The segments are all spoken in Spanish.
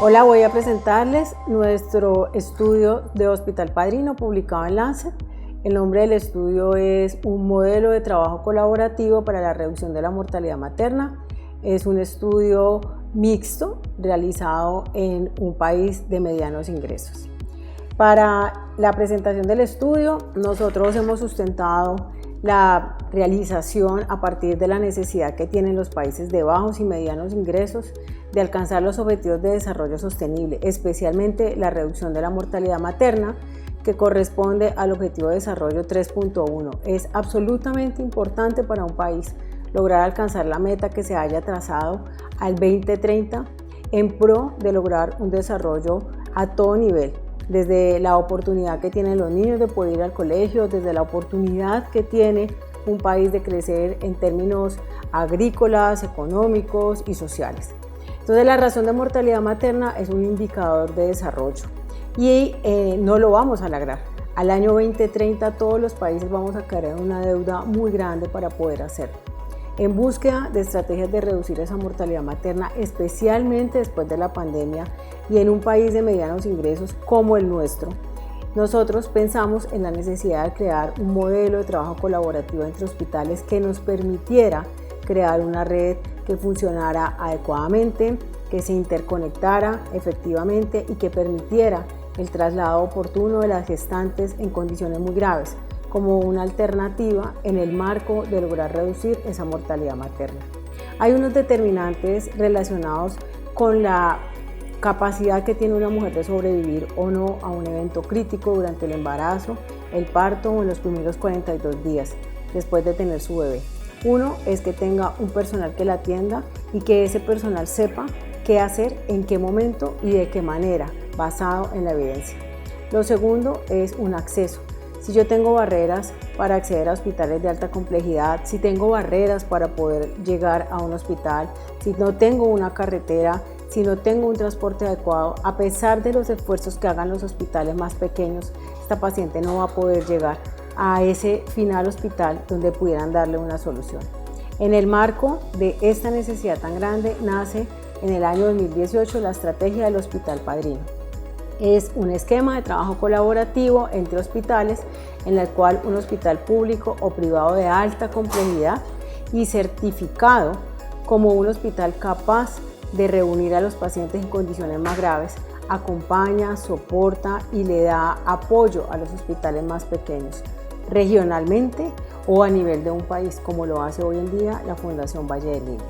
Hola, voy a presentarles nuestro estudio de Hospital Padrino publicado en Lancet. El nombre del estudio es un modelo de trabajo colaborativo para la reducción de la mortalidad materna. Es un estudio mixto realizado en un país de medianos ingresos. Para la presentación del estudio, nosotros hemos sustentado la realización a partir de la necesidad que tienen los países de bajos y medianos ingresos de alcanzar los objetivos de desarrollo sostenible, especialmente la reducción de la mortalidad materna, que corresponde al objetivo de desarrollo 3.1. Es absolutamente importante para un país lograr alcanzar la meta que se haya trazado al 2030 en pro de lograr un desarrollo a todo nivel, desde la oportunidad que tienen los niños de poder ir al colegio, desde la oportunidad que tiene un país de crecer en términos agrícolas, económicos y sociales. Entonces, la razón de mortalidad materna es un indicador de desarrollo y no lo vamos a lograr. Al año 2030 todos los países vamos a caer en una deuda muy grande para poder hacerlo. En búsqueda de estrategias de reducir esa mortalidad materna, especialmente después de la pandemia y en un país de medianos ingresos como el nuestro, nosotros pensamos en la necesidad de crear un modelo de trabajo colaborativo entre hospitales que nos permitiera crear una red que funcionara adecuadamente, que se interconectara efectivamente y que permitiera el traslado oportuno de las gestantes en condiciones muy graves, como una alternativa en el marco de lograr reducir esa mortalidad materna. Hay unos determinantes relacionados con la capacidad que tiene una mujer de sobrevivir o no a un evento crítico durante el embarazo, el parto o en los primeros 42 días después de tener su bebé. Uno es que tenga un personal que la atienda y que ese personal sepa qué hacer, en qué momento y de qué manera, basado en la evidencia. Lo segundo es un acceso. Si yo tengo barreras para acceder a hospitales de alta complejidad, si tengo barreras para poder llegar a un hospital, si no tengo una carretera, si no tengo un transporte adecuado, a pesar de los esfuerzos que hagan los hospitales más pequeños, esta paciente no va a poder llegar a ese final hospital donde pudieran darle una solución. En el marco de esta necesidad tan grande nace en el año 2018 la estrategia del Hospital Padrino. Es un esquema de trabajo colaborativo entre hospitales en el cual un hospital público o privado de alta complejidad y certificado como un hospital capaz de reunir a los pacientes en condiciones más graves, acompaña, soporta y le da apoyo a los hospitales más pequeños, regionalmente o a nivel de un país, como lo hace hoy en día la Fundación Valle del Lima.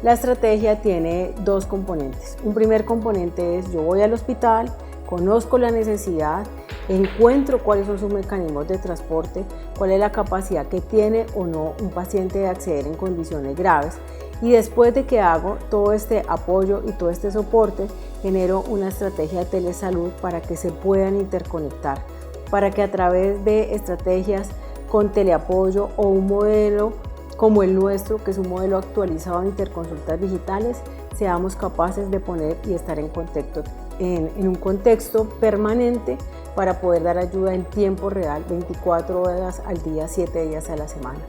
La estrategia tiene dos componentes. Un primer componente es: yo voy al hospital, conozco la necesidad, encuentro cuáles son sus mecanismos de transporte, cuál es la capacidad que tiene o no un paciente de acceder en condiciones graves, y después de que hago todo este apoyo y todo este soporte, genero una estrategia de telesalud para que se puedan interconectar, para que a través de estrategias con teleapoyo o un modelo como el nuestro, que es un modelo actualizado de interconsultas digitales, seamos capaces de poner y estar en un contexto permanente para poder dar ayuda en tiempo real, 24 horas al día, 7 días a la semana.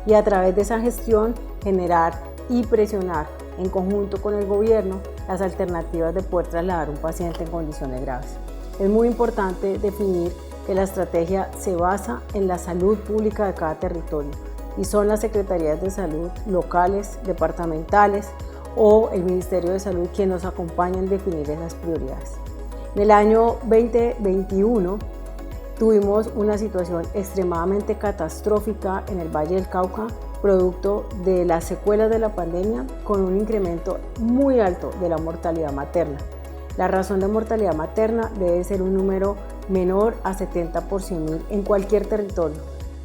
Y a través de esa gestión generar y presionar en conjunto con el gobierno las alternativas de poder trasladar un paciente en condiciones graves. Es muy importante definir que la estrategia se basa en la salud pública de cada territorio y son las secretarías de salud locales, departamentales o el Ministerio de Salud quienes nos acompañan en definir esas prioridades. En el año 2021 tuvimos una situación extremadamente catastrófica en el Valle del Cauca, producto de las secuelas de la pandemia, con un incremento muy alto de la mortalidad materna. La razón de mortalidad materna debe ser un número menor a 70 por 100.000 en cualquier territorio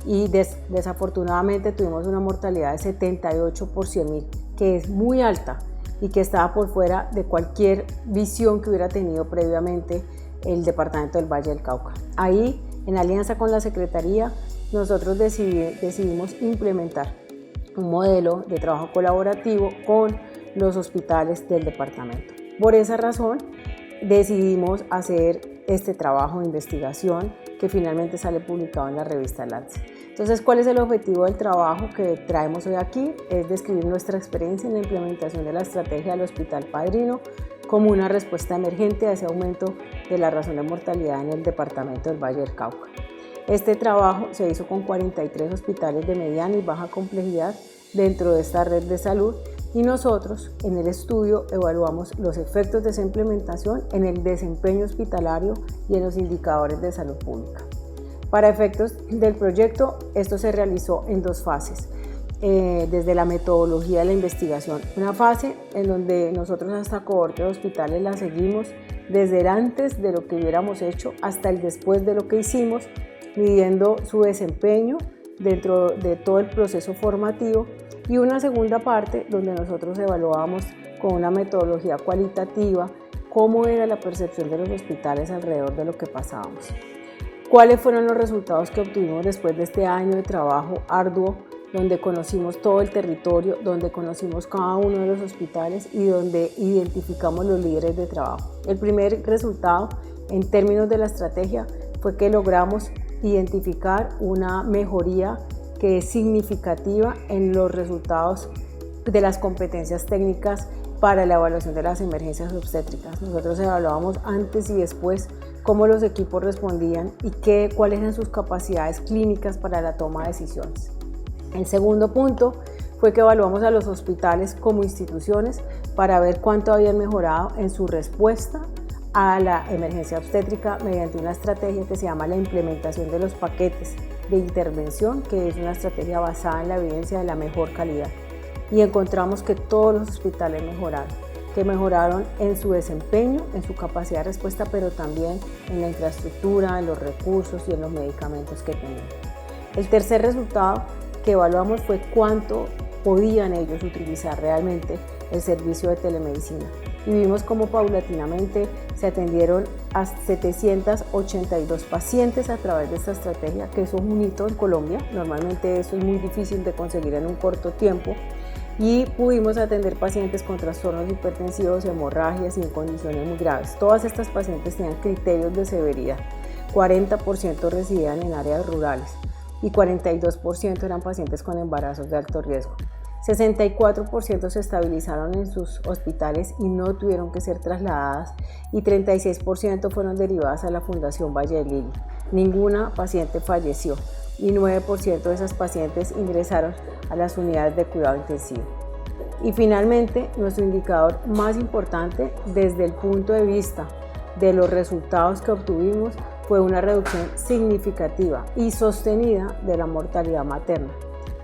y desafortunadamente tuvimos una mortalidad de 78 por 100.000, que es muy alta y que estaba por fuera de cualquier visión que hubiera tenido previamente el departamento del Valle del Cauca. Ahí, en alianza con la Secretaría, nosotros decidimos implementar un modelo de trabajo colaborativo con los hospitales del departamento. Por esa razón, decidimos hacer este trabajo de investigación que finalmente sale publicado en la revista Lancet. Entonces, ¿cuál es el objetivo del trabajo que traemos hoy aquí? Es describir nuestra experiencia en la implementación de la estrategia del Hospital Padrino, como una respuesta emergente a ese aumento de la razón de mortalidad en el departamento del Valle del Cauca. Este trabajo se hizo con 43 hospitales de mediana y baja complejidad dentro de esta red de salud y nosotros en el estudio evaluamos los efectos de esa implementación en el desempeño hospitalario y en los indicadores de salud pública. Para efectos del proyecto, esto se realizó en dos fases. Desde la metodología de la investigación, una fase en donde nosotros a esta cohorte de hospitales la seguimos desde el antes de lo que hubiéramos hecho hasta el después de lo que hicimos, midiendo su desempeño dentro de todo el proceso formativo, y una segunda parte donde nosotros evaluábamos con una metodología cualitativa cómo era la percepción de los hospitales alrededor de lo que pasábamos. ¿Cuáles fueron los resultados que obtuvimos después de este año de trabajo arduo, donde conocimos todo el territorio, donde conocimos cada uno de los hospitales y donde identificamos los líderes de trabajo? El primer resultado en términos de la estrategia fue que logramos identificar una mejoría que es significativa en los resultados de las competencias técnicas para la evaluación de las emergencias obstétricas. Nosotros evaluábamos antes y después cómo los equipos respondían y cuáles eran sus capacidades clínicas para la toma de decisiones. El segundo punto fue que evaluamos a los hospitales como instituciones para ver cuánto habían mejorado en su respuesta a la emergencia obstétrica mediante una estrategia que se llama la implementación de los paquetes de intervención, que es una estrategia basada en la evidencia de la mejor calidad. Y encontramos que todos los hospitales mejoraron en su desempeño, en su capacidad de respuesta, pero también en la infraestructura, en los recursos y en los medicamentos que tenían. El tercer resultado que evaluamos fue cuánto podían ellos utilizar realmente el servicio de telemedicina. Y vimos cómo paulatinamente se atendieron a 782 pacientes a través de esta estrategia, que eso es un hito en Colombia. Normalmente eso es muy difícil de conseguir en un corto tiempo. Y pudimos atender pacientes con trastornos hipertensivos, hemorragias y en condiciones muy graves. Todas estas pacientes tenían criterios de severidad. 40% residían en áreas rurales y 42% eran pacientes con embarazos de alto riesgo. 64% se estabilizaron en sus hospitales y no tuvieron que ser trasladadas, y 36% fueron derivadas a la Fundación Valle de Lili. Ninguna paciente falleció y 9% de esas pacientes ingresaron a las unidades de cuidado intensivo. Y finalmente, nuestro indicador más importante desde el punto de vista de los resultados que obtuvimos fue una reducción significativa y sostenida de la mortalidad materna.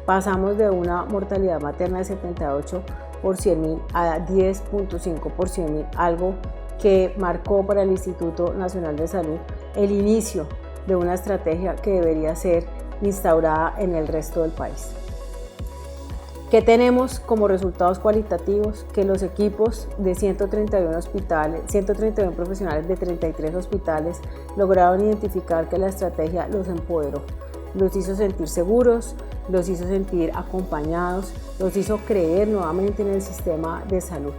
Pasamos de una mortalidad materna de 78 por 100.000 a 10.5 por 100.000, algo que marcó para el Instituto Nacional de Salud el inicio de una estrategia que debería ser instaurada en el resto del país. ¿Qué tenemos como resultados cualitativos? Que los equipos de 131 profesionales de 33 hospitales lograron identificar que la estrategia los empoderó, los hizo sentir seguros, los hizo sentir acompañados, los hizo creer nuevamente en el sistema de salud.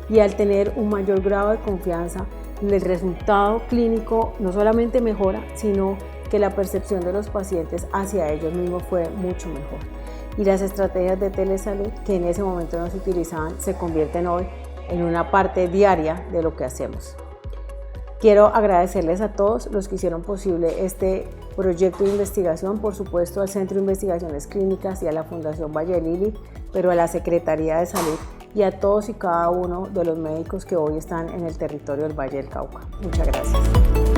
Y al tener un mayor grado de confianza, el resultado clínico no solamente mejora, sino que la percepción de los pacientes hacia ellos mismos fue mucho mejor. Y las estrategias de telesalud que en ese momento no se utilizaban se convierten hoy en una parte diaria de lo que hacemos. Quiero agradecerles a todos los que hicieron posible este proyecto de investigación, por supuesto al Centro de Investigaciones Clínicas y a la Fundación Valle de Lili, pero a la Secretaría de Salud y a todos y cada uno de los médicos que hoy están en el territorio del Valle del Cauca. Muchas gracias.